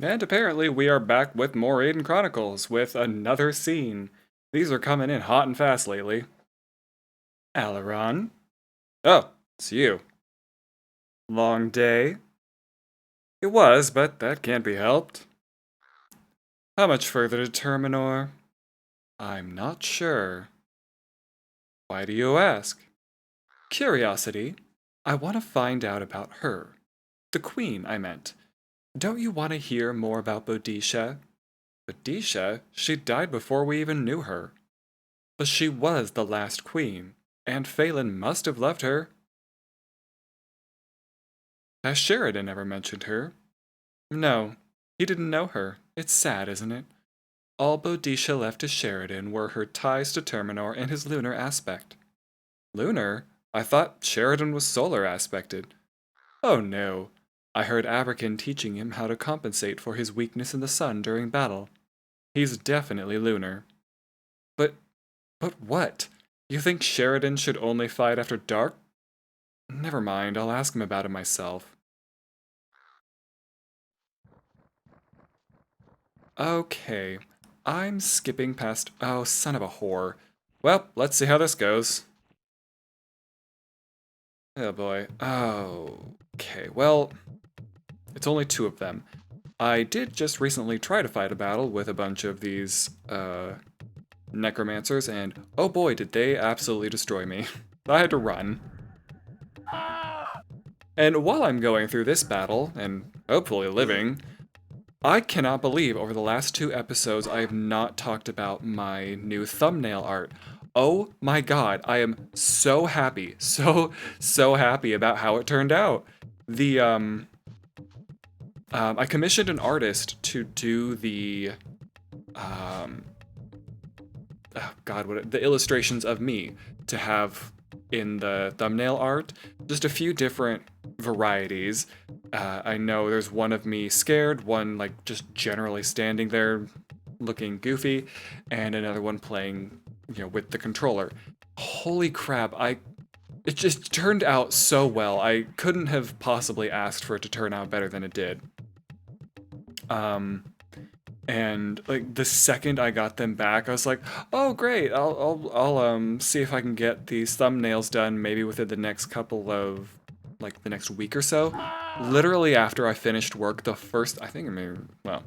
And apparently we are back with more Aidyn Chronicles with another scene. These are coming in hot and fast lately. Alaron? Oh, it's you. Long day? It was, but that can't be helped. How much further to Terminor? I'm not sure. Why do you ask? Curiosity. I want to find out about her. The queen, I meant. Don't you want to hear more about Boadicea? Boadicea? She died before we even knew her. But she was the last queen, and Phelan must have loved her. Has Sheridan ever mentioned her? No, he didn't know her. It's sad, isn't it? All Boadicea left to Sheridan were her ties to Terminor and his lunar aspect. Lunar? I thought Sheridan was solar aspected. Oh no. I heard Abrakan teaching him how to compensate for his weakness in the sun during battle. He's definitely lunar. But what? You think Sheridan should only fight after dark? Never mind, I'll ask him about it myself. Okay, I'm skipping past. Oh, son of a whore. Well, let's see how this goes. Oh boy. Oh, okay, well, it's only two of them. I did just recently try to fight a battle with a bunch of these, necromancers, and oh boy, did they absolutely destroy me. I had to run. And while I'm going through this battle, and hopefully living, I cannot believe over the last two episodes I have not talked about my new thumbnail art. Oh my god, I am so happy, so happy about how it turned out. The, I commissioned an artist to do the, oh god, the illustrations of me to have in the thumbnail art. Just a few different varieties. I know there's one of me scared, one like just generally standing there looking goofy, and another one playing, with the controller. Holy crap, it just turned out so well. I couldn't have possibly asked for it to turn out better than it did. And like the second I got them back, I was like, "Oh, great! I'll see if I can get these thumbnails done maybe within the next couple of like the next week or so." Literally after I finished work, the first I think maybe well,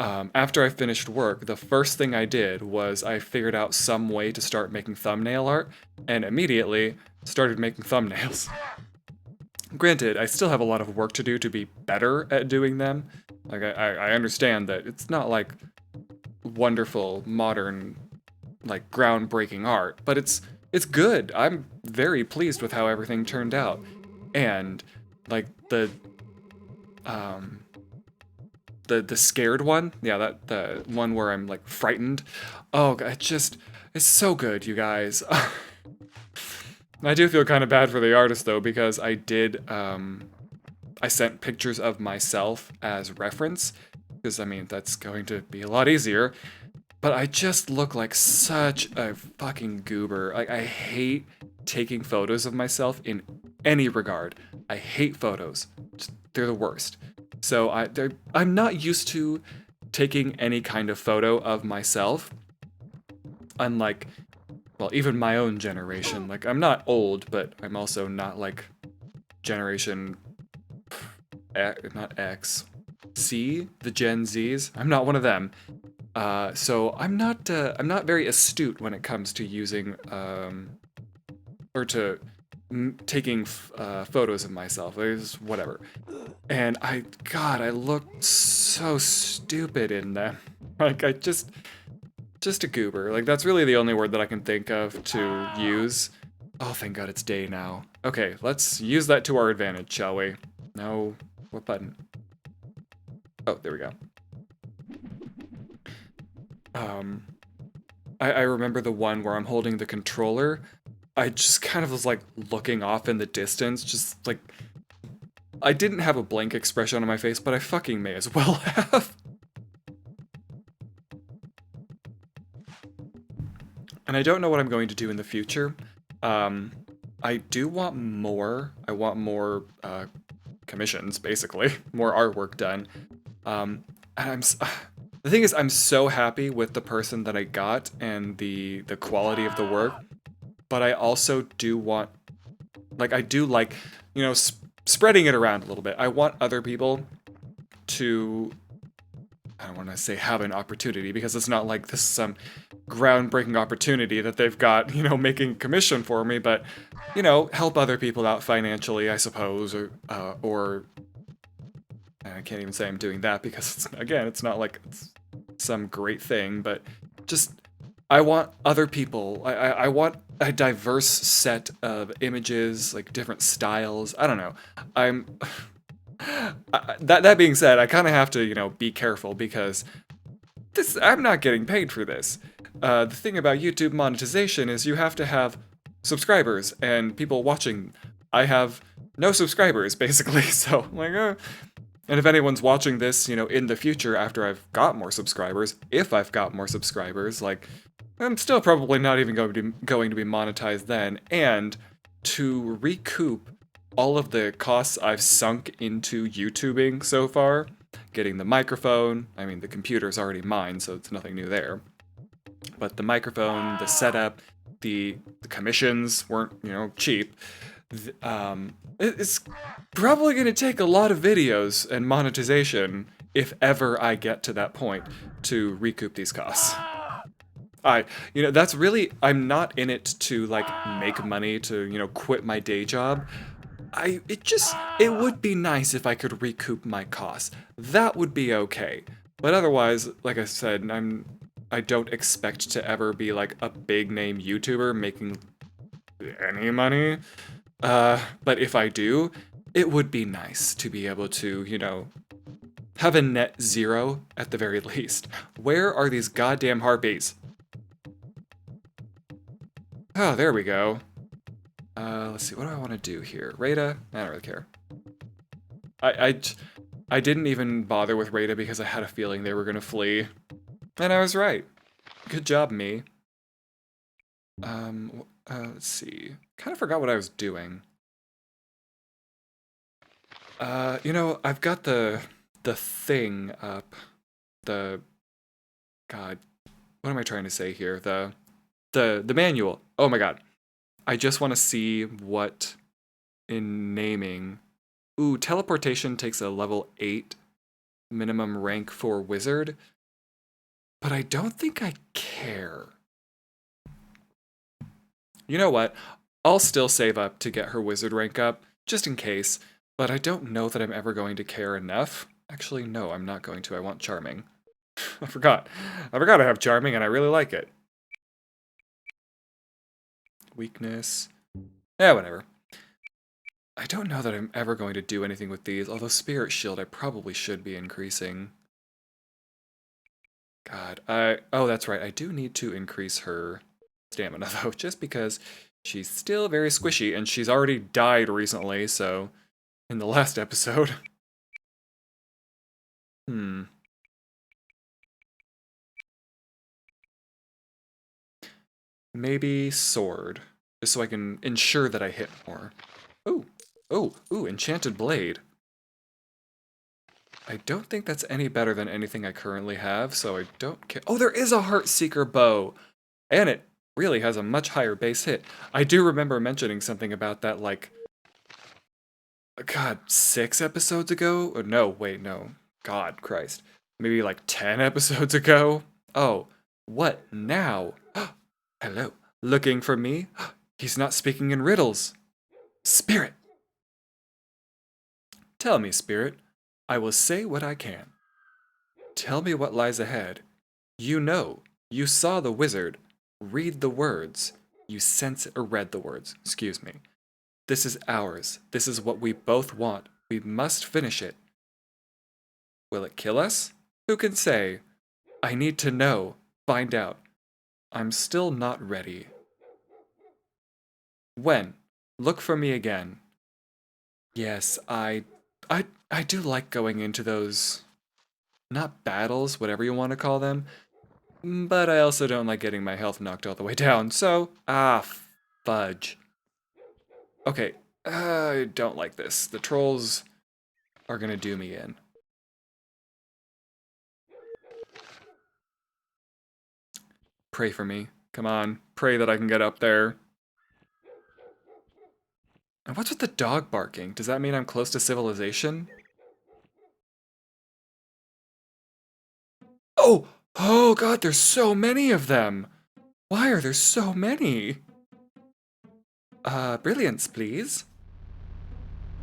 after I finished work, the first thing I did was I figured out some way to start making thumbnail art, and immediately started making thumbnails. Granted, I still have a lot of work to do to be better at doing them. Like, I understand that it's not like wonderful, modern, like groundbreaking art, but it's good. I'm very pleased with how everything turned out. And like the scared one, yeah, that the one where I'm like frightened. Oh, it's so good, you guys. I do feel kind of bad for the artist though, because I sent pictures of myself as reference, because I mean, that's going to be a lot easier. But I just look like such a fucking goober. Like, I hate taking photos of myself in any regard. I hate photos. They're the worst. So I'm not used to taking any kind of photo of myself. Unlike, well, even my own generation. Like, I'm not old, but I'm also not like generation not X, C, the Gen Zs. I'm not one of them. So I'm not very astute when it comes to using or to taking photos of myself. It's whatever. And I look so stupid in them. Like just a goober. Like that's really the only word that I can think of to use. Oh, thank God it's day now. Okay, let's use that to our advantage, shall we? No, what button? Oh, there we go. I remember the one where I'm holding the controller. I just kind of was like looking off in the distance, just like I didn't have a blank expression on my face, but I fucking may as well have. And I don't know what I'm going to do in the future. I do want more. I want more commissions, basically, more artwork done. and the thing is, I'm so happy with the person that I got and the quality of the work, but I also do want, like, I do like, you know, spreading it around a little bit. I want other people to, I don't want to say have an opportunity, because it's not like this is some groundbreaking opportunity that they've got, you know, making commission for me, but, you know, help other people out financially, I suppose, or I can't even say I'm doing that because, again, it's not like it's some great thing, but just, I want other people, I want a diverse set of images, like different styles, I don't know. I'm, that being said, I kind of have to, you know, be careful because I'm not getting paid for this. The thing about YouTube monetization is you have to have subscribers and people watching. I have no subscribers, basically, so I'm like, and if anyone's watching this, you know, in the future after I've got more subscribers, if I've got more subscribers, like, I'm still probably not even going to be monetized then, and to recoup all of the costs I've sunk into YouTubing so far, getting the microphone, I mean, the computer's already mine, so it's nothing new there, but the microphone, the setup, the commissions weren't, you know, cheap. It's probably going to take a lot of videos and monetization, if ever I get to that point, to recoup these costs. You know, that's really, I'm not in it to, like, make money, to, you know, quit my day job. It would be nice if I could recoup my costs. That would be okay. But otherwise, like I said, I don't expect to ever be, like, a big name YouTuber making any money. But if I do, it would be nice to be able to, you know, have a net zero at the very least. Where are these goddamn harpies? Oh, there we go. Let's see, what do I want to do here? Rada? I don't really care. I didn't even bother with Rada because I had a feeling they were gonna flee. And I was right. Good job, me. Let's see. Kind of forgot what I was doing. You know, I've got the thing up. The, God, what am I trying to say here? The manual. Oh my God. I just want to see what in naming. Ooh, teleportation takes a level 8 minimum rank for wizard, but I don't think I care. You know what? I'll still save up to get her wizard rank up, just in case, but I don't know that I'm ever going to care enough. Actually, no, I'm not going to. I want charming. I forgot. I forgot I have charming and I really like it. Weakness. Yeah, whatever. I don't know that I'm ever going to do anything with these, although Spirit Shield I probably should be increasing. God, oh, that's right, I do need to increase her stamina, though, just because she's still very squishy, and she's already died recently, so, in the last episode. Maybe sword, just so I can ensure that I hit more. Ooh, ooh, enchanted blade. I don't think that's any better than anything I currently have, so I don't care. Oh, there is a Heartseeker bow! And it really has a much higher base hit. I do remember mentioning something about that, like, God, 6 episodes ago? Or no, wait, no. God Christ. Maybe like 10 episodes ago? Oh, what now? Hello. Looking for me? He's not speaking in riddles. Spirit! Tell me, Spirit. I will say what I can. Tell me what lies ahead. You know. You saw the wizard. Read the words. You sense or read the words. Excuse me. This is ours. This is what we both want. We must finish it. Will it kill us? Who can say? I need to know. Find out. I'm still not ready. When? Look for me again. Yes, I do like going into those, not battles, whatever you want to call them, but I also don't like getting my health knocked all the way down, so, fudge. Okay, I don't like this. The trolls are gonna do me in. pray for me. Come on, pray that I can get up there. And what's with the dog barking? Does that mean I'm close to civilization? Oh! Oh god, there's so many of them! Why are there so many? Brilliance, please.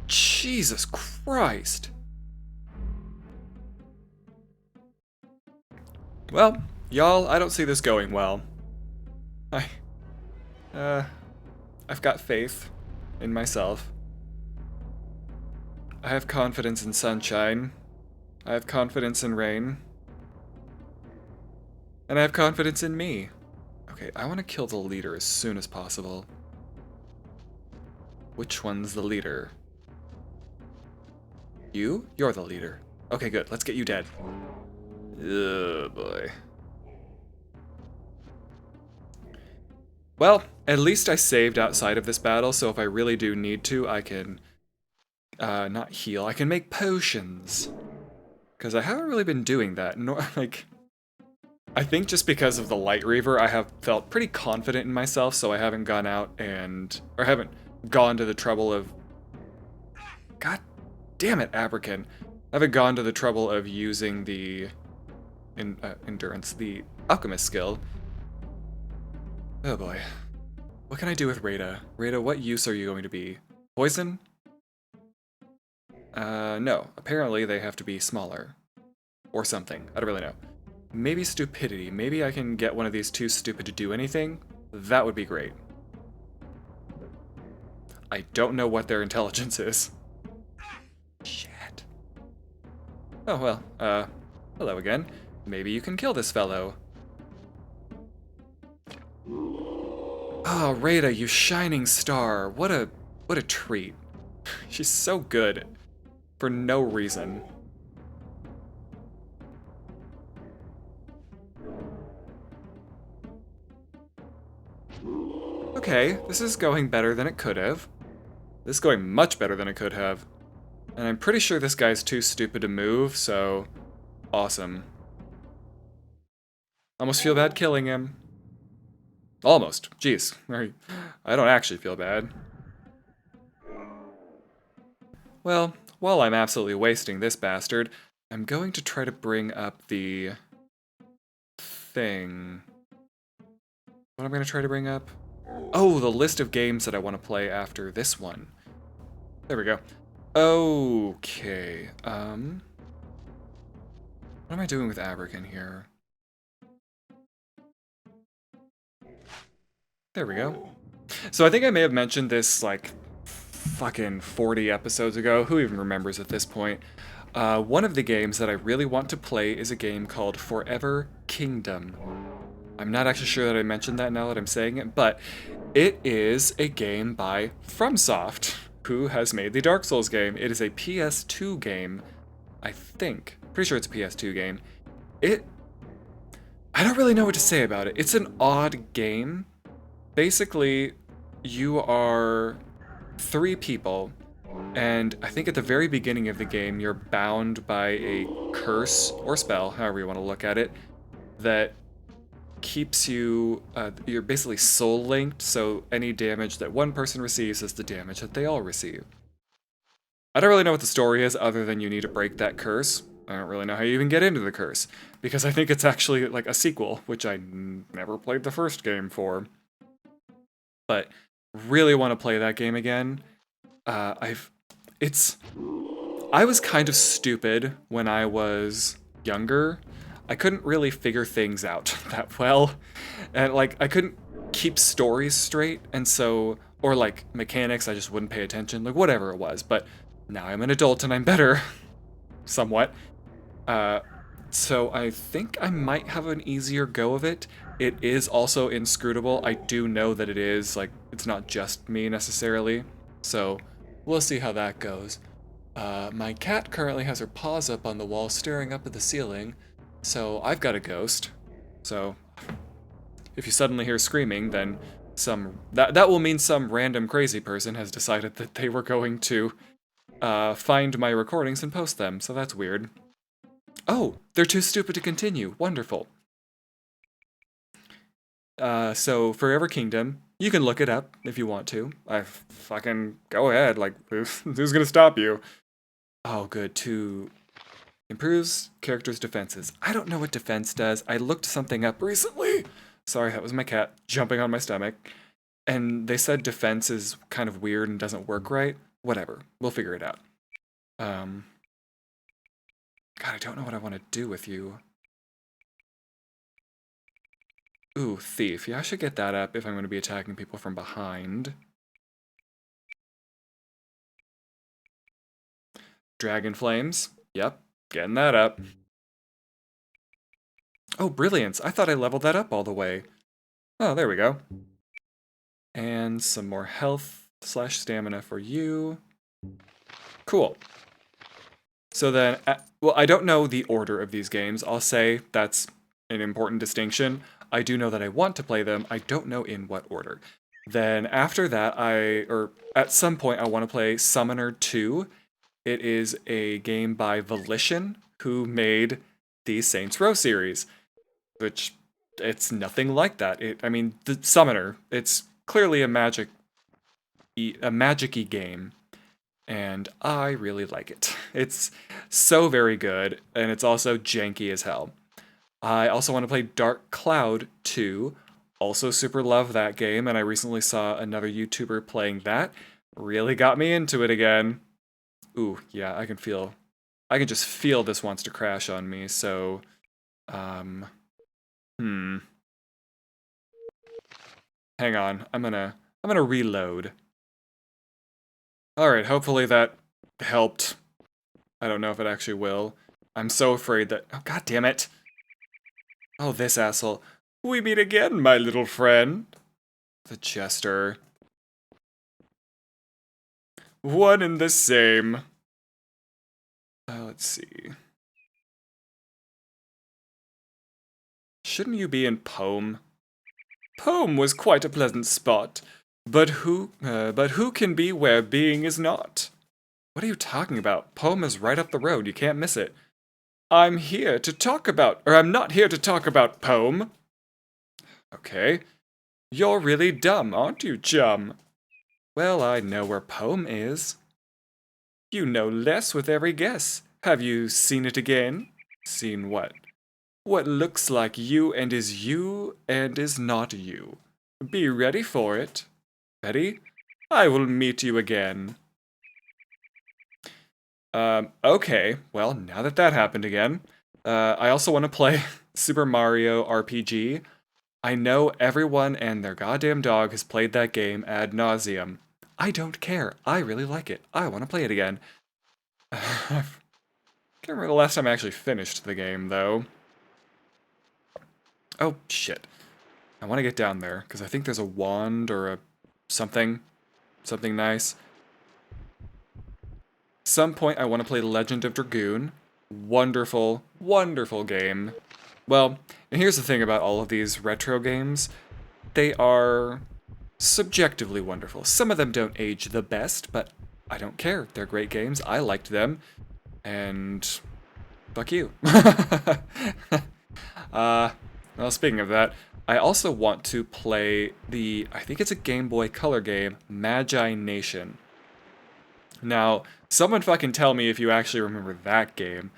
Jesus Christ. Well, y'all, I don't see this going well. I've got faith in myself. I have confidence in sunshine. I have confidence in rain. And I have confidence in me. Okay, I want to kill the leader as soon as possible. Which one's the leader? You? You're the leader. Okay, good. Let's get you dead. Oh, boy. Well, at least I saved outside of this battle, so if I really do need to, I can... not heal. I can make potions. Because I haven't really been doing that. Like... I think just because of the Light Reaver, I have felt pretty confident in myself, so I haven't gone out and... Or haven't gone to the trouble of... God damn it, Abrakan. I haven't gone to the trouble of using the... endurance, the Alchemist skill. Oh boy. What can I do with Rada? Rada, what use are you going to be? Poison? No. Apparently they have to be smaller. Or something. I don't really know. Maybe stupidity. Maybe I can get one of these too stupid to do anything? That would be great. I don't know what their intelligence is. Shit. Oh, well, hello again. Maybe you can kill this fellow. Oh, Rada, you shining star. What a treat. She's so good. For no reason. Okay, this is going better than it could have. This is going much better than it could have. And I'm pretty sure this guy's too stupid to move, so... Awesome. Almost feel bad killing him. Almost. Jeez. I don't actually feel bad. Well, while I'm absolutely wasting this bastard, I'm going to try to bring up the... thing. What am I going to try to bring up? Oh, the list of games that I want to play after this one. There we go. Okay, what am I doing with Abrakan here? There we go. So I think I may have mentioned this, like, fucking 40 episodes ago. Who even remembers at this point? One of the games that I really want to play is a game called Forever Kingdom. I'm not actually sure that I mentioned that now that I'm saying it, but it is a game by FromSoft, who has made the Dark Souls game. It is a PS2 game, I think. Pretty sure it's a PS2 game. I don't really know what to say about it. It's an odd game. Basically, you are 3 people, and I think at the very beginning of the game, you're bound by a curse or spell, however you want to look at it, that keeps you, you're basically soul linked, so any damage that one person receives is the damage that they all receive. I don't really know what the story is other than you need to break that curse. I don't really know how you even get into the curse, because I think it's actually like a sequel, which I never played the first game for. But really want to play that game again. I was kind of stupid when I was younger. I couldn't really figure things out that well, and like I couldn't keep stories straight, and so, or like mechanics, I just wouldn't pay attention, like whatever it was. But now I'm an adult and I'm better, somewhat. So I think I might have an easier go of it. It is also inscrutable. I do know that it is, like, it's not just me necessarily, so we'll see how that goes. My cat currently has her paws up on the wall staring up at the ceiling. So I've got a ghost. So if you suddenly hear screaming, then that will mean some random crazy person has decided that they were going to find my recordings and post them. So that's weird. Oh, they're too stupid to continue. Wonderful. So Forever Kingdom, you can look it up if you want to. I fucking go ahead. Like, who's gonna stop you? Oh, good. To improves characters' defenses. I don't know what defense does. I looked something up recently. Sorry, that was my cat jumping on my stomach. And they said defense is kind of weird and doesn't work right. Whatever. We'll figure it out. God, I don't know what I want to do with you. Ooh, Thief. Yeah, I should get that up if I'm going to be attacking people from behind. Dragon Flames. Yep, getting that up. Oh, Brilliance. I thought I leveled that up all the way. Oh, there we go. And some more health / stamina for you. Cool. So then, well, I don't know the order of these games. I'll say that's an important distinction. I do know that I want to play them. I don't know in what order. Then after that, at some point, I want to play Summoner 2. It is a game by Volition, who made the Saints Row series, which it's nothing like that. I mean, the Summoner, it's clearly a magic-y game, and I really like it. It's so very good, and it's also janky as hell. I also want to play Dark Cloud 2. Also super love that game, and I recently saw another YouTuber playing that. Really got me into it again. Ooh, yeah, I can just feel this wants to crash on me, so, hang on, I'm gonna reload. Alright, hopefully that helped. I don't know if it actually will. I'm so afraid that, oh, god damn it. Oh, this asshole. We meet again, my little friend. The jester. One and the same. Let's see. Shouldn't you be in Pome? Pome was quite a pleasant spot, but who can be where being is not? What are you talking about? Pome is right up the road. You can't miss it. I'm not here to talk about Pome. Okay. You're really dumb, aren't you, chum? Well, I know where Pome is. You know less with every guess. Have you seen it again? Seen what? What looks like you and is not you. Be ready for it. Ready? I will meet you again. Okay. Well, now that happened again, I also want to play Super Mario RPG. I know everyone and their goddamn dog has played that game ad nauseum. I don't care. I really like it. I want to play it again. I can't remember the last time I actually finished the game, though. Oh, shit. I want to get down there, because I think there's a wand or a something nice. Some point I want to play Legend of Dragoon. Wonderful, wonderful game. Well, and here's the thing about all of these retro games. They are subjectively wonderful. Some of them don't age the best, but I don't care. They're great games. I liked them. And fuck you. Well, speaking of that, I also want to play I think it's a Game Boy Color game, Magi Nation. Now, someone fucking tell me if you actually remember that game.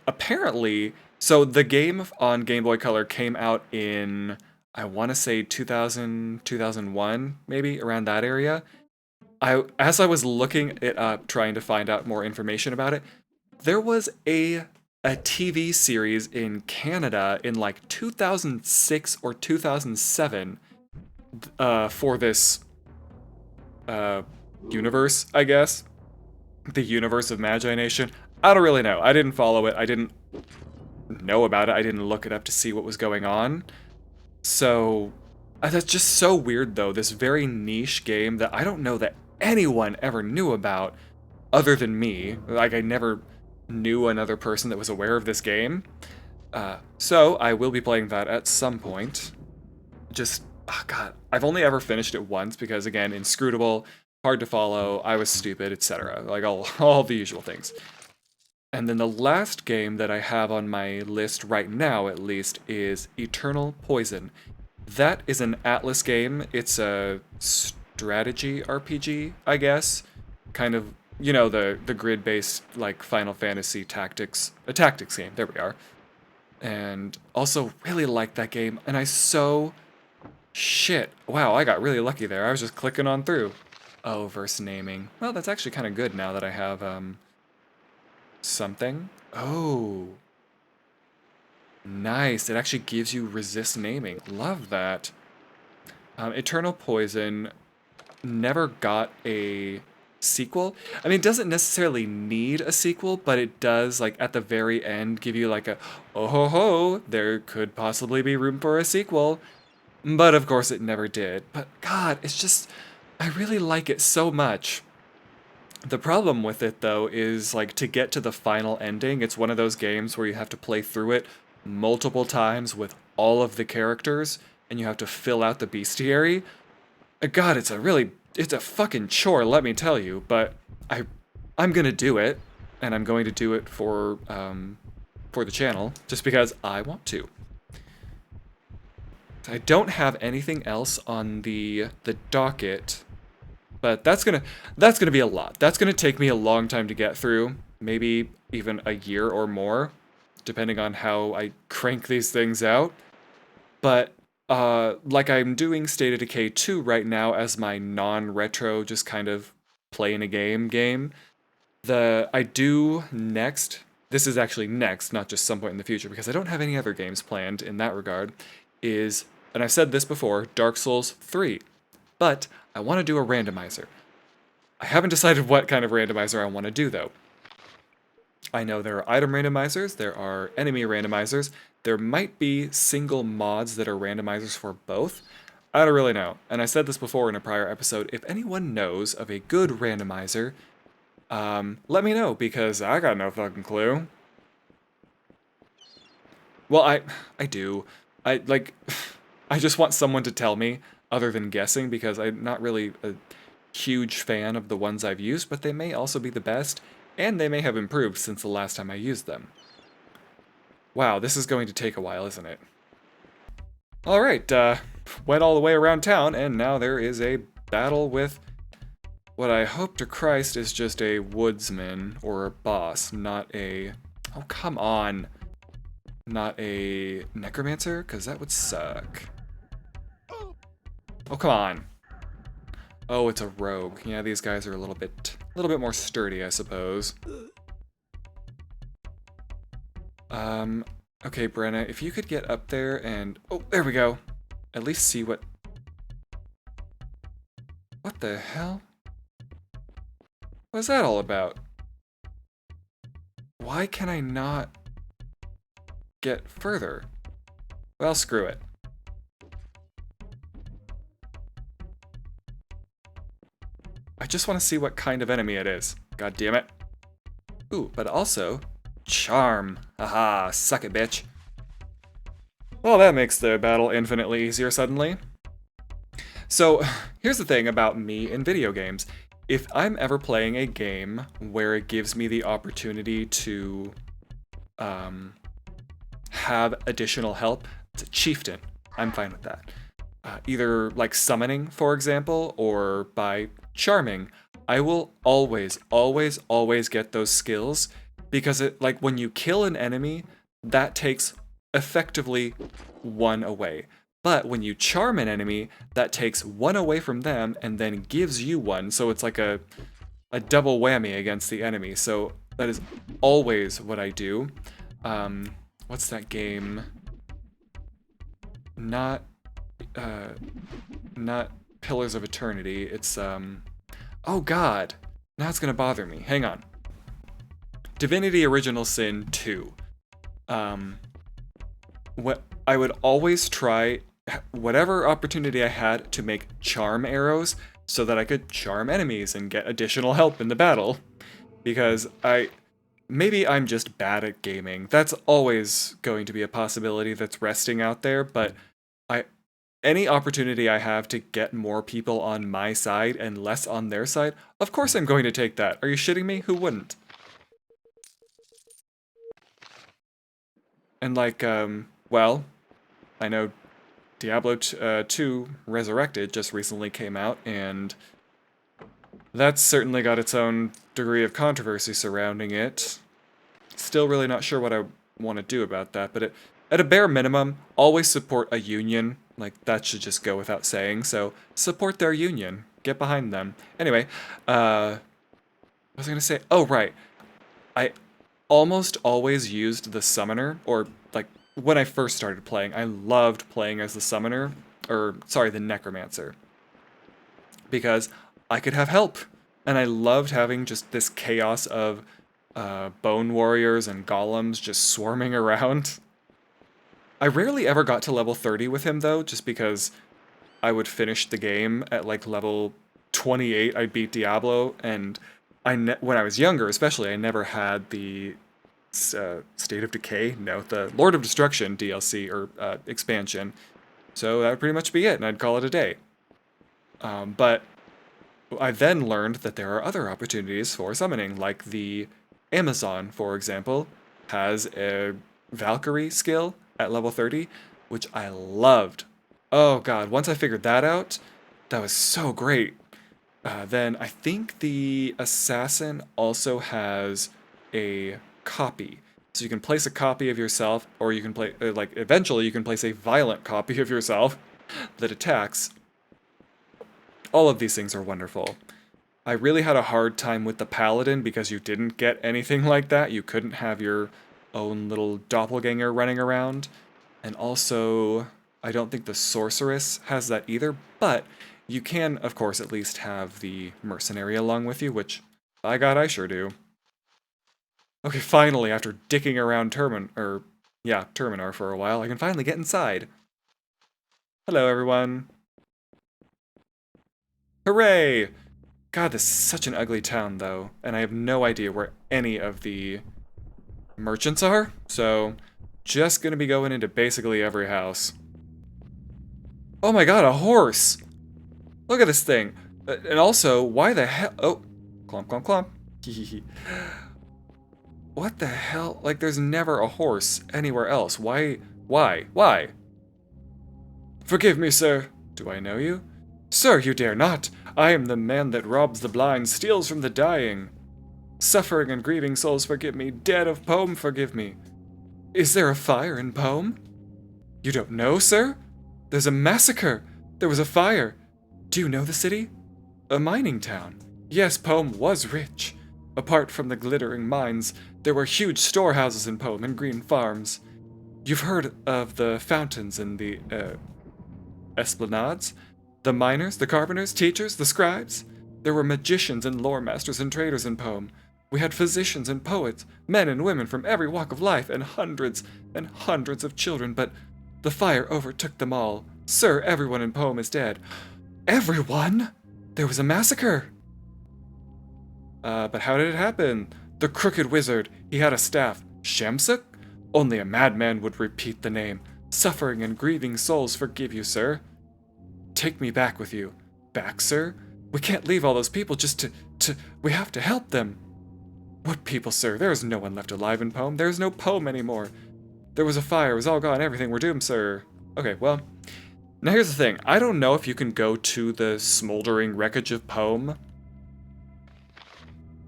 Apparently, so the game on Game Boy Color came out in, I want to say 2000, 2001, maybe, around that area. As I was looking it up, trying to find out more information about it, there was a TV series in Canada in like 2006 or 2007 for this universe, I guess. The universe of Magi Nation. I don't really know. I didn't follow it. I didn't know about it. I didn't look it up to see what was going on. So, that's just so weird, though. This very niche game that I don't know that anyone ever knew about other than me. Like, I never knew another person that was aware of this game. So, I will be playing that at some point. Just, oh god, I've only ever finished it once because, again, inscrutable, hard to follow, I was stupid, etc. Like, all the usual things. And then the last game that I have on my list right now, at least, is Eternal Poison. That is an Atlas game. It's a strategy RPG, I guess. Kind of, you know, the grid-based, like, Final Fantasy tactics, a tactics game. There we are. And also really like that game. And I so... Shit. Wow, I got really lucky there. I was just clicking on through. Oh, verse naming. Well, that's actually kind of good now that I have, something. Oh. Nice. It actually gives you resist naming. Love that. Eternal Poison never got a sequel. I mean, it doesn't necessarily need a sequel, but it does, like, at the very end, give you, like, a, oh ho ho, there could possibly be room for a sequel. But, of course, it never did. But, God, it's just, I really like it so much. The problem with it, though, is, like, to get to the final ending, it's one of those games where you have to play through it multiple times with all of the characters, and you have to fill out the bestiary. God, it's a fucking chore, let me tell you, but I'm gonna do it, and I'm going to do it for the channel, just because I want to. I don't have anything else on the docket, but that's gonna be a lot. That's gonna take me a long time to get through, maybe even a year or more, depending on how I crank these things out. But like I'm doing State of Decay 2 right now as my non-retro, just kind of playing a game. I do next, this is actually next, not just some point in the future, because I don't have any other games planned in that regard, is, and I've said this before, Dark Souls 3. But I want to do a randomizer. I haven't decided what kind of randomizer I want to do, though. I know there are item randomizers, there are enemy randomizers, there might be single mods that are randomizers for both. I don't really know. And I said this before in a prior episode, if anyone knows of a good randomizer, let me know, because I got no fucking clue. Well, I do. I just want someone to tell me, other than guessing, because I'm not really a huge fan of the ones I've used, but they may also be the best, and they may have improved since the last time I used them. Wow, this is going to take a while, isn't it? Alright, went all the way around town, and now there is a battle with what I hope to Christ is just a woodsman, or a boss, not a... Oh, come on! Not a necromancer? Because that would suck. Oh, come on. Oh, it's a rogue. Yeah, these guys are a little bit more sturdy, I suppose. Okay, Brenna, if you could get up there and... Oh, there we go. At least see what... What the hell? What's that all about? Why can I not get further? Well, screw it. I just want to see what kind of enemy it is. God damn it. Ooh, but also... Charm. Haha, suck it, bitch. Well, that makes the battle infinitely easier suddenly. So, here's the thing about me in video games. If I'm ever playing a game where it gives me the opportunity to have additional help, it's a chieftain. I'm fine with that. Either like summoning, for example, or by charming. I will always get those skills, because it, like, when you kill an enemy, that takes effectively one away. But when you charm an enemy, that takes one away from them and then gives you one, so it's like a double whammy against the enemy. So that is always what I do. What's that game? Not Pillars of Eternity. It's oh god, now it's gonna bother me. Hang on. Divinity Original Sin 2. What I would always try, whatever opportunity I had, to make charm arrows so that I could charm enemies and get additional help in the battle. Because maybe I'm just bad at gaming. That's always going to be a possibility that's resting out there, but any opportunity I have to get more people on my side and less on their side, of course I'm going to take that. Are you shitting me? Who wouldn't? And like, well, I know Diablo 2 Resurrected just recently came out, and that's certainly got its own degree of controversy surrounding it. Still really not sure what I want to do about that, but at a bare minimum, always support a union. Like, that should just go without saying, so support their union. Get behind them. Anyway, what was I gonna say? Oh, right. I almost always used the summoner, or, like, when I first started playing, I loved playing as the summoner, or, sorry, the necromancer. Because I could have help, and I loved having just this chaos of bone warriors and golems just swarming around. I rarely ever got to level 30 with him, though, just because I would finish the game at, like, level 28. I beat Diablo, and when I was younger, especially, I never had the State of Decay, no, the Lord of Destruction DLC, or expansion. So that would pretty much be it, and I'd call it a day. But I then learned that there are other opportunities for summoning, like the Amazon, for example, has a Valkyrie skill at level 30, which I loved. Oh god, once I figured that out, that was so great. Then I think the Assassin also has a copy. So you can place a copy of yourself, or you can play, like, eventually you can place a violent copy of yourself that attacks. All of these things are wonderful. I really had a hard time with the Paladin because you didn't get anything like that. You couldn't have your own little doppelganger running around. And also, I don't think the Sorceress has that either, but you can, of course, at least have the Mercenary along with you, which, by God, I sure do. Okay, finally, after dicking around Terminar for a while, I can finally get inside. Hello, everyone. Hooray! God, this is such an ugly town, though, and I have no idea where any of the merchants are, so just gonna be going into basically every house. Oh my god, a horse! Look at this thing! And also, why the hell— oh, clomp, clomp, clomp. What the hell? Like, there's never a horse anywhere else. Why? Why? Forgive me, sir. Do I know you? Sir, you dare not! I am the man that robs the blind, steals from the dying. Suffering and grieving souls, forgive me. Dead of Pome, forgive me. Is there a fire in Pome? You don't know, sir? There's a massacre. There was a fire. Do you know the city? A mining town. Yes, Pome was rich. Apart from the glittering mines, there were huge storehouses in Pome and green farms. You've heard of the fountains and the, esplanades? The miners, the carpenters, teachers, the scribes? There were magicians and lore masters and traders in Pome. We had physicians and poets, men and women from every walk of life, and hundreds of children, but the fire overtook them all. Sir, everyone in Pome is dead. Everyone? There was a massacre. But how did it happen? The crooked wizard, he had a staff. Shamsuk? Only a madman would repeat the name. Suffering and grieving souls forgive you, sir. Take me back with you. Back, sir? We can't leave all those people just we have to help them. What people, sir? There is no one left alive in Pome. There is no Pome anymore. There was a fire, it was all gone, everything, we're doomed, sir. Okay, well, now here's the thing. I don't know if you can go to the smoldering wreckage of Pome,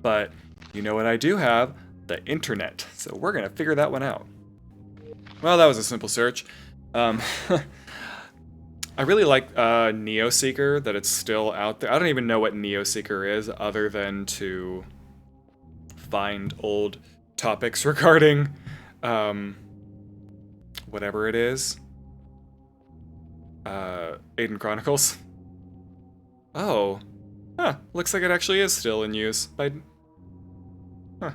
but you know what I do have? The internet. So we're gonna figure that one out. Well, that was a simple search. I really like Neoseeker, that it's still out there. I don't even know what Neoseeker is, other than to find old topics regarding whatever it is. Aidyn Chronicles. Oh. Huh, looks like it actually is still in use. Huh.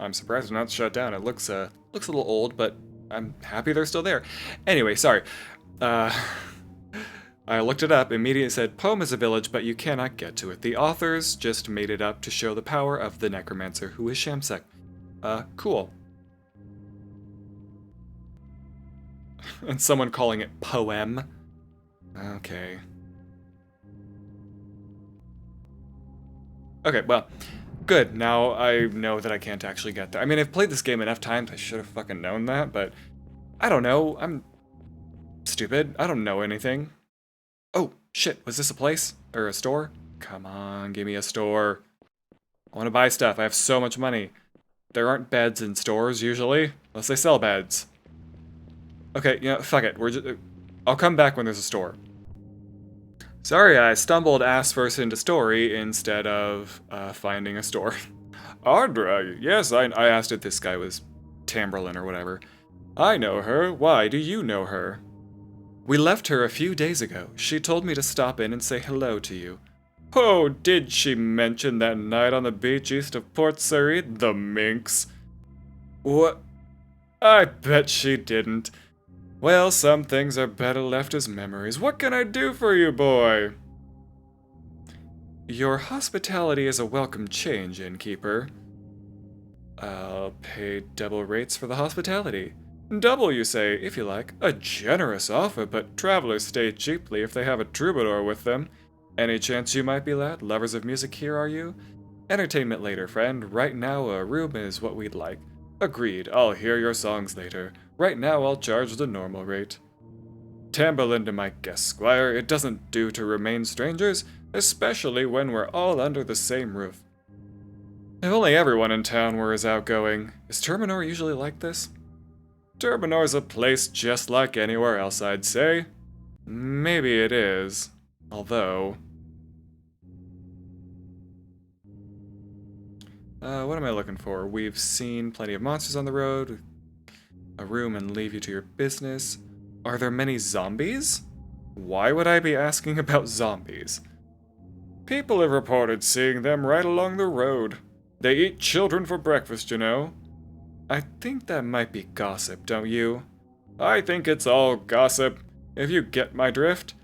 I'm surprised it's not shut down. It looks a little old, but I'm happy they're still there. Anyway, sorry. I looked it up, immediately said, Pome is a village, but you cannot get to it. The authors just made it up to show the power of the necromancer, who is Shamsek. Cool. And someone calling it poem. Okay. Okay, well, good. Now I know that I can't actually get there. I mean, I've played this game enough times, I should have fucking known that, but I don't know. I'm stupid. I don't know anything. Oh, shit. Was this a place? Or a store? Come on, give me a store. I want to buy stuff. I have so much money. There aren't beds in stores, usually. Unless they sell beds. Okay, you know, fuck it. I'll come back when there's a store. Sorry, I stumbled ass first into story instead of finding a store. Audra, yes, I asked if this guy was Tamberlin or whatever. I know her. Why do you know her? We left her a few days ago. She told me to stop in and say hello to you. Oh, did she mention that night on the beach east of Port Said, the minx? What? I bet she didn't. Well, some things are better left as memories. What can I do for you, boy? Your hospitality is a welcome change, innkeeper. I'll pay double rates for the hospitality. Double, you say, if you like. A generous offer, but travelers stay cheaply if they have a troubadour with them. Any chance you might be lad? Lovers of music here, are you? Entertainment later, friend. Right now, a room is what we'd like. Agreed, I'll hear your songs later. Right now, I'll charge the normal rate. Tamberlin to my guest, squire. It doesn't do to remain strangers, especially when we're all under the same roof. If only everyone in town were as outgoing. Is Terminor usually like this? Terminor's a place just like anywhere else, I'd say. Maybe it is. Although... what am I looking for? We've seen plenty of monsters on the road. A room and leave you to your business. Are there many zombies? Why would I be asking about zombies? People have reported seeing them right along the road. They eat children for breakfast, you know. I think that might be gossip, don't you? I think it's all gossip, if you get my drift.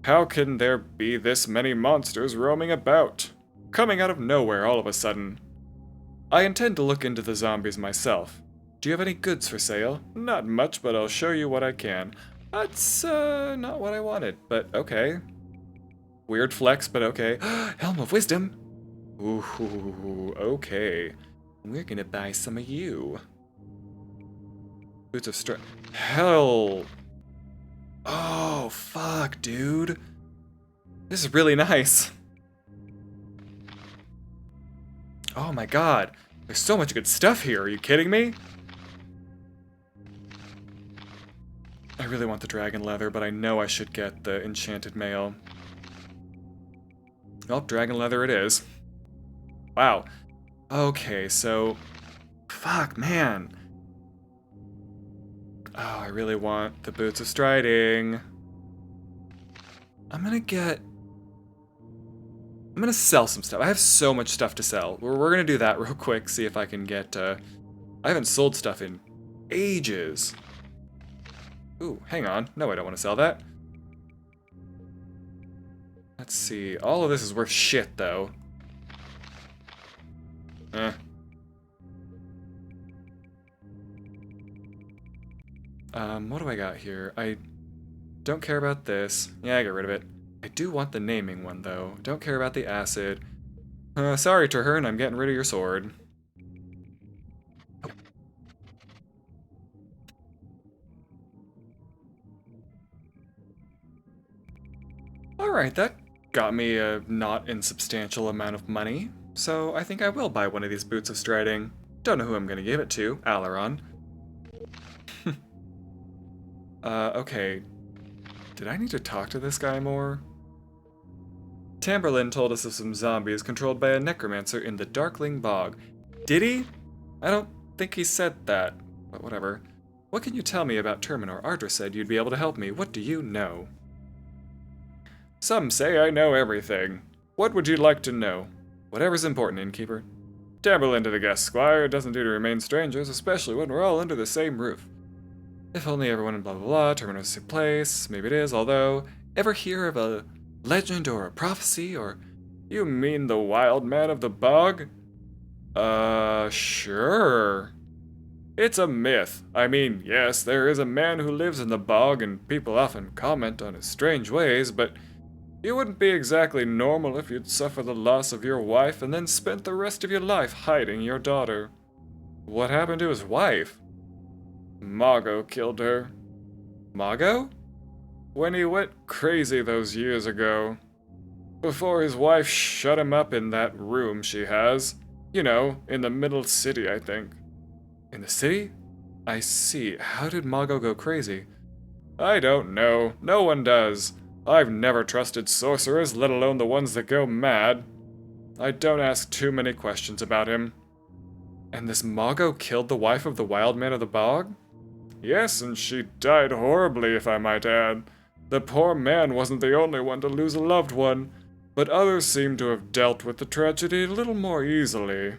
How can there be this many monsters roaming about? Coming out of nowhere all of a sudden. I intend to look into the zombies myself. Do you have any goods for sale? Not much, but I'll show you what I can. That's, not what I wanted, but okay. Weird flex, but okay. Helm of Wisdom! Ooh, okay. We're gonna buy some of you. Boots of Strength. Hell! Oh, fuck, dude. This is really nice. Oh my god. There's so much good stuff here. Are you kidding me? I really want the dragon leather, but I know I should get the enchanted mail. Oh, dragon leather it is. Wow. Okay, so... Fuck, man. Oh, I really want the Boots of Striding. I'm gonna sell some stuff. I have so much stuff to sell. We're gonna do that real quick, see if I can get, I haven't sold stuff in ages. Ooh, hang on. No, I don't want to sell that. Let's see. All of this is worth shit, though. What do I got here? I don't care about this. Yeah, I got rid of it. I do want the naming one, though. Don't care about the acid. Sorry, Traherne, I'm getting rid of your sword. Alright, that got me a not insubstantial amount of money, so I think I will buy one of these Boots of Striding. Don't know who I'm gonna give it to. Alaron. Okay. Did I need to talk to this guy more? Tamberlin told us of some zombies controlled by a necromancer in the Darkling Bog. Did he? I don't think he said that, but whatever. What can you tell me about Terminor? Ardra said you'd be able to help me. What do you know? Some say I know everything. What would you like to know? Whatever's important, innkeeper. Tamberlin to the guest, squire. It doesn't do to remain strangers, especially when we're all under the same roof. If only everyone in blah blah blah, Terminor's a place. Maybe it is, although... Ever hear of a legend or a prophecy, or... You mean the wild man of the bog? Sure. It's a myth. I mean, yes, there is a man who lives in the bog, and people often comment on his strange ways, but... You wouldn't be exactly normal if you'd suffer the loss of your wife and then spent the rest of your life hiding your daughter. What happened to his wife? Mago killed her. Mago? When he went crazy those years ago. Before his wife shut him up in that room she has. You know, in the middle city, I think. In the city? I see. How did Mago go crazy? I don't know. No one does. I've never trusted sorcerers, let alone the ones that go mad. I don't ask too many questions about him. And this Mago killed the wife of the wild man of the bog? Yes, and she died horribly, if I might add. The poor man wasn't the only one to lose a loved one, but others seem to have dealt with the tragedy a little more easily.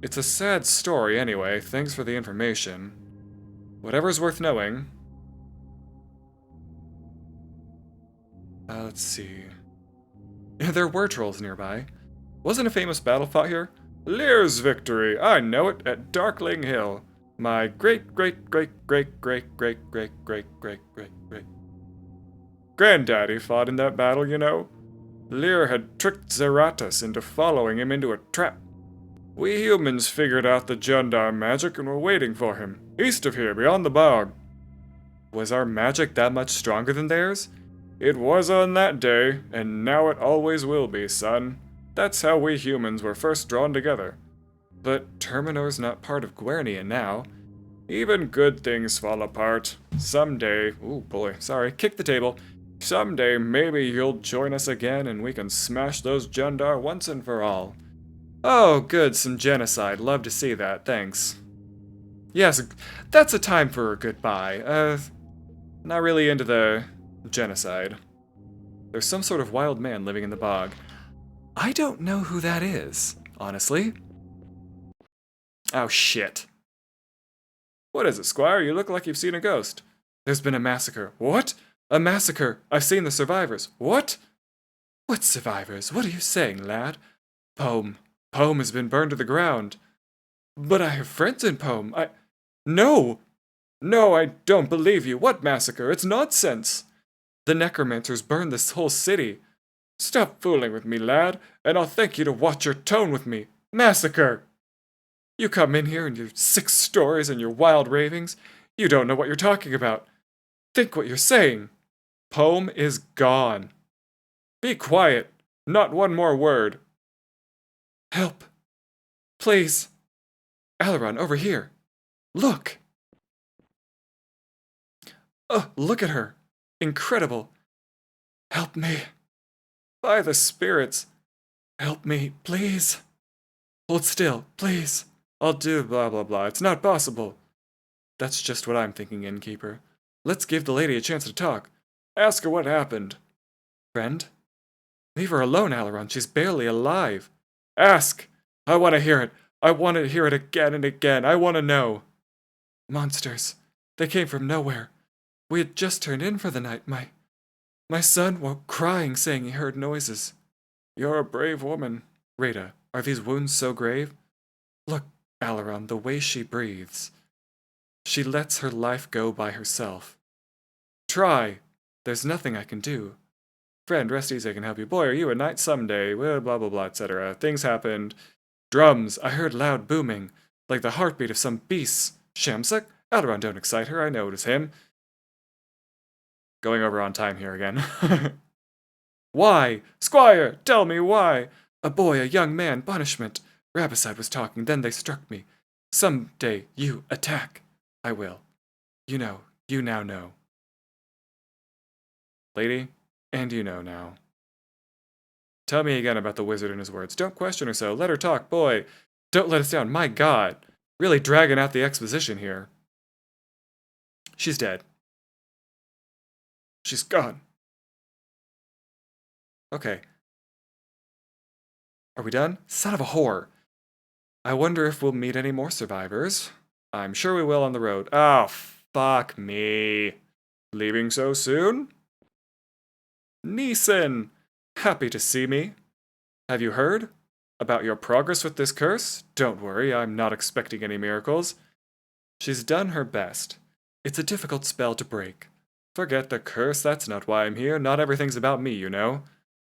It's a sad story anyway, thanks for the information. Whatever's worth knowing. Let's see. There were trolls nearby. Wasn't a famous battle fought here? Lear's victory! I know it, at Darkling Hill. My great granddaddy fought in that battle, you know. Lear had tricked Zeratus into following him into a trap. We humans figured out the Jundar magic and were waiting for him, east of here, beyond the bog. Was our magic that much stronger than theirs? It was on that day, and now it always will be, son. That's how we humans were first drawn together. But Terminor's not part of Guernia now. Even good things fall apart. Someday, ooh boy, sorry, kick the table. Someday maybe you'll join us again and we can smash those Jundar once and for all. Oh good, some genocide, love to see that, thanks. Yes, that's a time for a goodbye. Not really into the genocide. There's some sort of wild man living in the bog. I don't know who that is, honestly. Oh shit. What is it, Squire? You look like you've seen a ghost. There's been a massacre. What? A massacre! I've seen the survivors. What? What survivors? What are you saying, lad? Pome has been burned to the ground. But I have friends in Pome. No! No, I don't believe you. What massacre? It's nonsense. The necromancers burned this whole city. Stop fooling with me, lad, and I'll thank you to watch your tone with me. Massacre! You come in here and your sick stories and your wild ravings. You don't know what you're talking about. Think what you're saying. Pome is gone. Be quiet. Not one more word. Help. Please. Aileron, over here. Look. Look at her. Incredible. Help me. By the spirits. Help me, please. Hold still, please. I'll do blah blah blah. It's not possible. That's just what I'm thinking, innkeeper. Let's give the lady a chance to talk. Ask her what happened. Friend? Leave her alone, Aileron. She's barely alive. Ask! I want to hear it. I want to hear it again and again. I want to know. Monsters. They came from nowhere. We had just turned in for the night. My son woke crying, saying he heard noises. You're a brave woman. Rita, are these wounds so grave? Look, Aileron, the way she breathes. She lets her life go by herself. Try. There's nothing I can do. Friend, rest easy, I can help you. Boy, are you a knight someday? Well, blah, blah, blah, etc. Things happened. Drums. I heard loud booming, like the heartbeat of some beast. Shamsuk? Aileron, don't excite her. I know it is him. Going over on time here again. Why? Squire, tell me why. A boy, a young man, punishment. Rabicide was talking, then they struck me. Some day you attack. I will. You know, you now know. Lady, and you know now. Tell me again about the wizard and his words. Don't question her so. Let her talk, boy. Don't let us down. My God. Really dragging out the exposition here. She's dead. She's gone. Okay. Are we done? Son of a whore. I wonder if we'll meet any more survivors. I'm sure we will on the road. Oh, fuck me. Leaving so soon? Neeson! Happy to see me. Have you heard about your progress with this curse? Don't worry, I'm not expecting any miracles. She's done her best. It's a difficult spell to break. Forget the curse, that's not why I'm here. Not everything's about me, you know.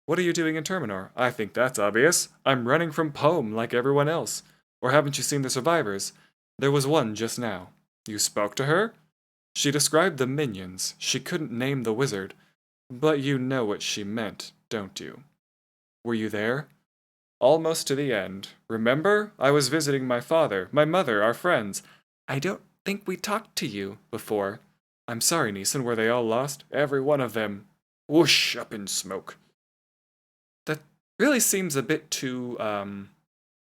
What are you doing in Terminor? I think that's obvious. I'm running from Pome like everyone else. Or haven't you seen the survivors? There was one just now. You spoke to her? She described the minions. She couldn't name the wizard. But you know what she meant, don't you? Were you there? Almost to the end. Remember? I was visiting my father, my mother, our friends. I don't think we talked to you before. I'm sorry, Neeson, were they all lost? Every one of them. Whoosh, up in smoke. That really seems a bit too,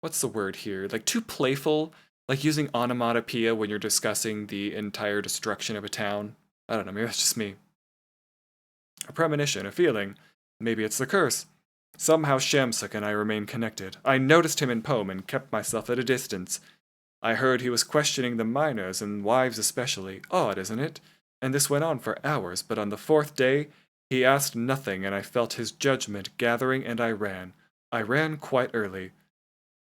what's the word here? Like, too playful. Like using onomatopoeia when you're discussing the entire destruction of a town. I don't know, maybe that's just me. A premonition, a feeling. Maybe it's the curse. Somehow Shamsuk and I remain connected. I noticed him in Pome and kept myself at a distance. I heard he was questioning the miners and wives especially. Odd, isn't it? And this went on for hours, but on the fourth day, he asked nothing and I felt his judgment gathering and I ran. I ran quite early.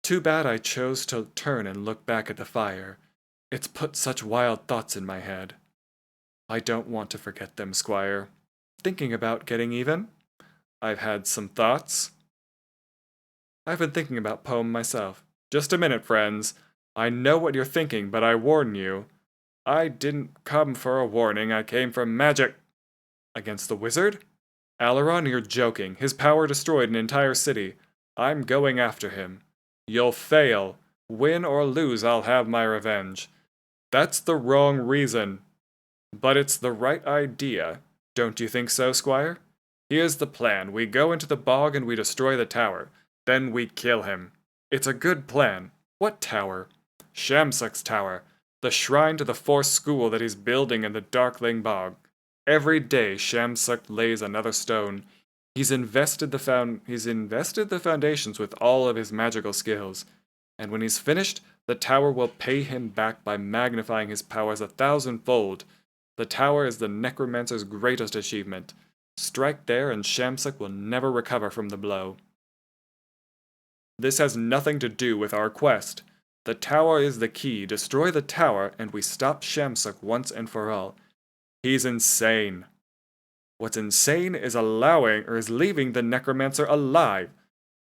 Too bad I chose to turn and look back at the fire. It's put such wild thoughts in my head. I don't want to forget them, Squire. Thinking about getting even? I've had some thoughts. I've been thinking about Pome myself. Just a minute, friends. I know what you're thinking, but I warn you. I didn't come for a warning, I came for magic. Against the wizard? Alaron, you're joking. His power destroyed an entire city. I'm going after him. You'll fail. Win or lose, I'll have my revenge. That's the wrong reason. But it's the right idea. Don't you think so, Squire? Here's the plan. We go into the bog and we destroy the tower. Then we kill him. It's a good plan. What tower? Shamsuk's tower. The shrine to the forced school that he's building in the Darkling Bog. Every day Shamsuk lays another stone. He's invested the foundations with all of his magical skills. And when he's finished, the tower will pay him back by magnifying his powers 1,000-fold. The tower is the necromancer's greatest achievement. Strike there and Shamsuk will never recover from the blow. This has nothing to do with our quest. The tower is the key. Destroy the tower and we stop Shamsuk once and for all. He's insane. What's insane is leaving the necromancer alive.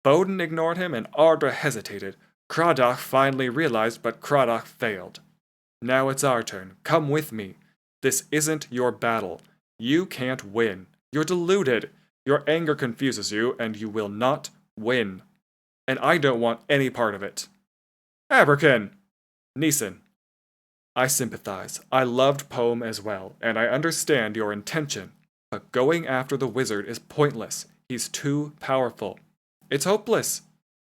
Bowden ignored him and Ardra hesitated. Craddock finally realized, but Craddock failed. Now it's our turn. Come with me. This isn't your battle. You can't win. You're deluded. Your anger confuses you, and you will not win. And I don't want any part of it. Aberkin! Neeson. I sympathize. I loved Pome as well, and I understand your intention. But going after the wizard is pointless. He's too powerful. It's hopeless.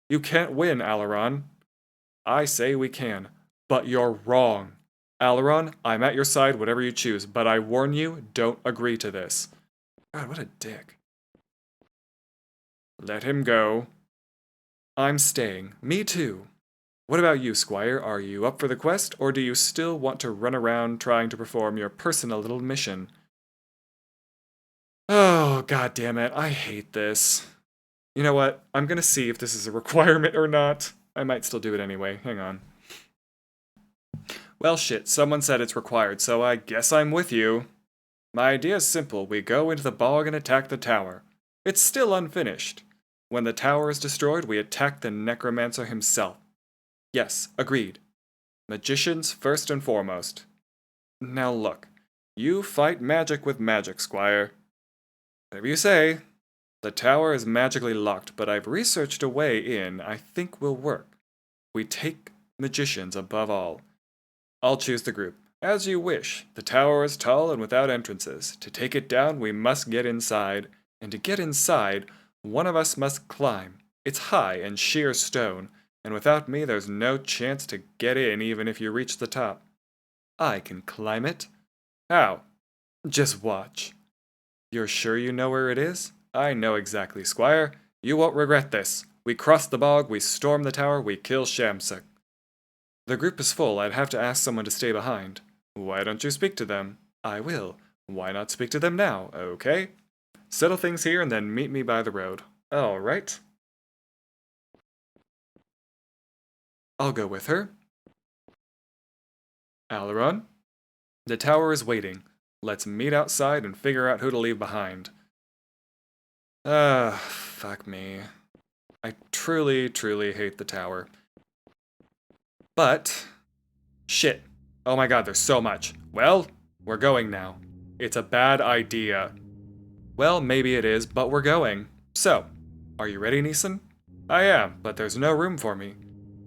You can't win, Alaron. I say we can, but you're wrong. Alaron, I'm at your side, whatever you choose, but I warn you, don't agree to this. God, what a dick. Let him go. I'm staying. Me too. What about you, Squire? Are you up for the quest, or do you still want to run around trying to perform your personal little mission? Oh, god damn it. I hate this. You know what? I'm gonna see if this is a requirement or not. I might still do it anyway. Hang on. Well, shit, someone said it's required, so I guess I'm with you. My idea is simple. We go into the bog and attack the tower. It's still unfinished. When the tower is destroyed, we attack the necromancer himself. Yes, agreed. Magicians first and foremost. Now look, you fight magic with magic, Squire. Whatever you say. The tower is magically locked, but I've researched a way in I think will work. We take magicians above all. I'll choose the group. As you wish. The tower is tall and without entrances. To take it down, we must get inside. And to get inside, one of us must climb. It's high and sheer stone, and without me there's no chance to get in even if you reach the top. I can climb it. How? Just watch. You're sure you know where it is? I know exactly, Squire. You won't regret this. We cross the bog, we storm the tower, we kill Shamsuk. The group is full. I'd have to ask someone to stay behind. Why don't you speak to them? I will. Why not speak to them now? Okay. Settle things here and then meet me by the road. All right. I'll go with her. Alaron? The tower is waiting. Let's meet outside and figure out who to leave behind. Fuck me. I truly, truly hate the tower. But, shit. Oh my god, there's so much. Well, we're going now. It's a bad idea. Well, maybe it is, but we're going. So, are you ready, Neeson? I am, but there's no room for me.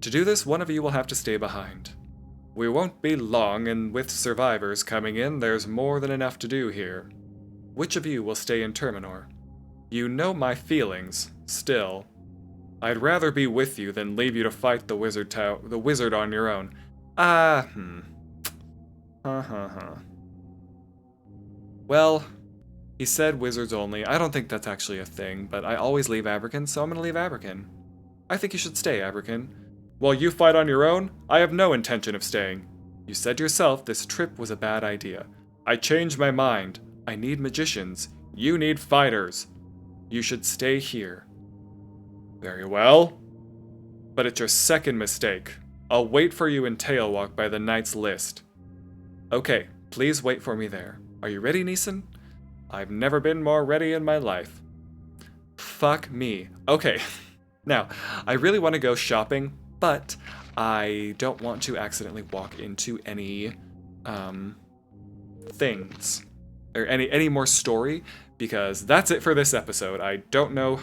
To do this, one of you will have to stay behind. We won't be long, and with survivors coming in, there's more than enough to do here. Which of you will stay in Terminor? You know my feelings, still. I'd rather be with you than leave you to fight the wizard on your own. Well, he said wizards only. I don't think that's actually a thing, but I always leave Abrakan, so I'm gonna leave Abrakan. I think you should stay, Abrakan. While you fight on your own, I have no intention of staying. You said yourself this trip was a bad idea. I changed my mind. I need magicians. You need fighters. You should stay here. Very well. But it's your second mistake. I'll wait for you in Tailwalk by the Knight's List. Okay, please wait for me there. Are you ready, Neeson? I've never been more ready in my life. Fuck me. Okay, now, I really want to go shopping, but I don't want to accidentally walk into any, things. Or any more story, because that's it for this episode. I don't know,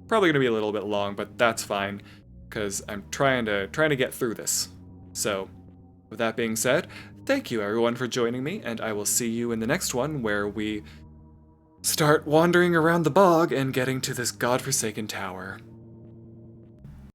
probably gonna be a little bit long, but that's fine, because I'm trying to get through this. So, with that being said, thank you everyone for joining me, and I will see you in the next one where we start wandering around the bog and getting to this godforsaken tower.